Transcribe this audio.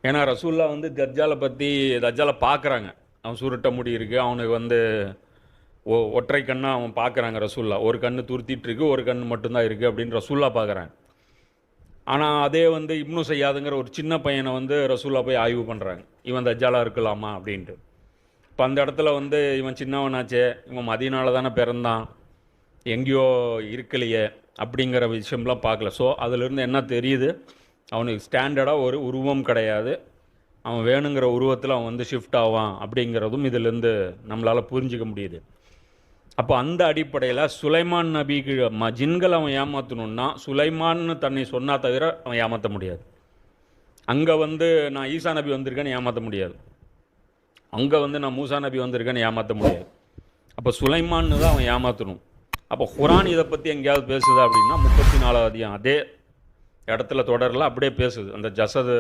ஏன்னா ரசூல்லா வந்து தஜ்ஜாலை பற்றி தஜ்ஜாலை பார்க்குறாங்க. அவன் சுருட்ட முடி இருக்குது, அவனுக்கு வந்து ஒற்றை கண்ணாக அவன் பார்க்குறாங்க ரசூல்லா. ஒரு கண்ணு துருத்திட்டு இருக்கு, ஒரு கண் மட்டும்தான் இருக்குது அப்படின்னு ரசூல்லா பார்க்குறாங்க. ஆனால் அதே வந்து இப்னு செய்யாதுங்கிற ஒரு சின்ன பையனை வந்து ரசூல்லா போய் ஆய்வு பண்ணுறாங்க. இவன் தஜ்ஜாலாக இருக்கலாமா அப்படின்ட்டு. இப்போ அந்த இடத்துல வந்து இவன் சின்னவனாச்சே, இவன் மதீனால தானே பிறந்தான், எங்கேயோ இருக்கலையே அப்படிங்கிற விஷயம்லாம் பார்க்கல. ஸோ அதிலிருந்து என்ன தெரியுது, அவனுக்கு ஸ்டாண்டர்டாக ஒரு உருவம் கிடையாது, அவன் வேணுங்கிற உருவத்தில் அவன் வந்து ஷிஃப்ட் ஆவான் அப்படிங்கிறதும் இதிலேருந்து நம்மளால் புரிஞ்சிக்க முடியுது. அப்போ அந்த அடிப்படையில் சுலைமான் நபிக்கு ஜின்கள் அவன் ஏமாற்றணுன்னா சுலைமான்னு தன்னை சொன்னா தவிர அவன் ஏமாற்ற முடியாது. அங்கே வந்து நான் ஈசா நபி வந்திருக்கேன்னு ஏமாற்ற முடியாது, அங்கே வந்து நான் மூசா நபி வந்திருக்கேன்னு ஏமாற்ற முடியாது. அப்போ சுலைமான்னு தான் அவன் ஏமாற்றணும். அப்போ குரான் இதை பற்றி எங்கேயாவது பேசுதா அப்படின்னா 34வது அதே இடத்துல தொடரில் அப்படியே பேசுது. அந்த ஜசது